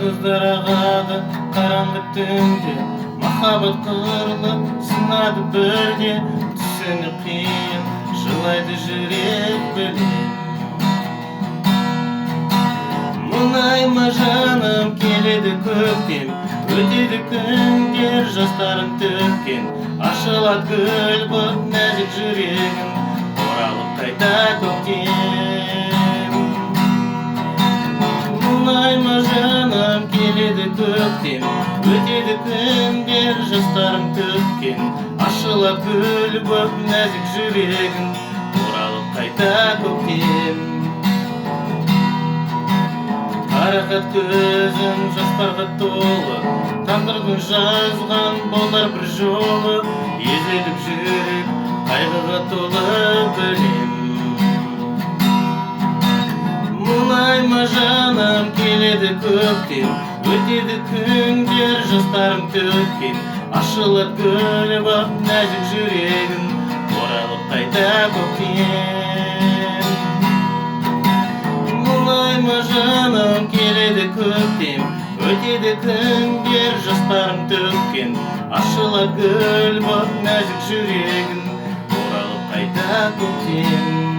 Жұлдыздар ағады қараңғы түнде, махаббат қырылып сынады бірде. Түсіну қиын, жылайды жүрек білем. Мұңайма жаным, келеді көктем, өтеді күндер, жастарың төккен. Ашылады гүл боп нәзік жүрегім, оралып қайта көктем. Мұңайма жаным, келеді көктем, өтеді күндер, жастарың төккен. Ашылады гүл боп нәзік жүрегім, оралып қайта көктем. Қарақат көзім жастарға толы, тағдырдың жазған болар бір жолы. Езіліп жүрек қайғыға толы білем. Мұңайма жаным, келеді көктем, өтеді күндер, жастарың төккен. Ашылады гүл боп нәзік жүрегім, оралып қайта көктем. Мұңайма жаным, келеді көктем, өтеді күндер, жастарың төккен. Ашылады гүл боп нәзік жүрегім, оралып қайта көктем.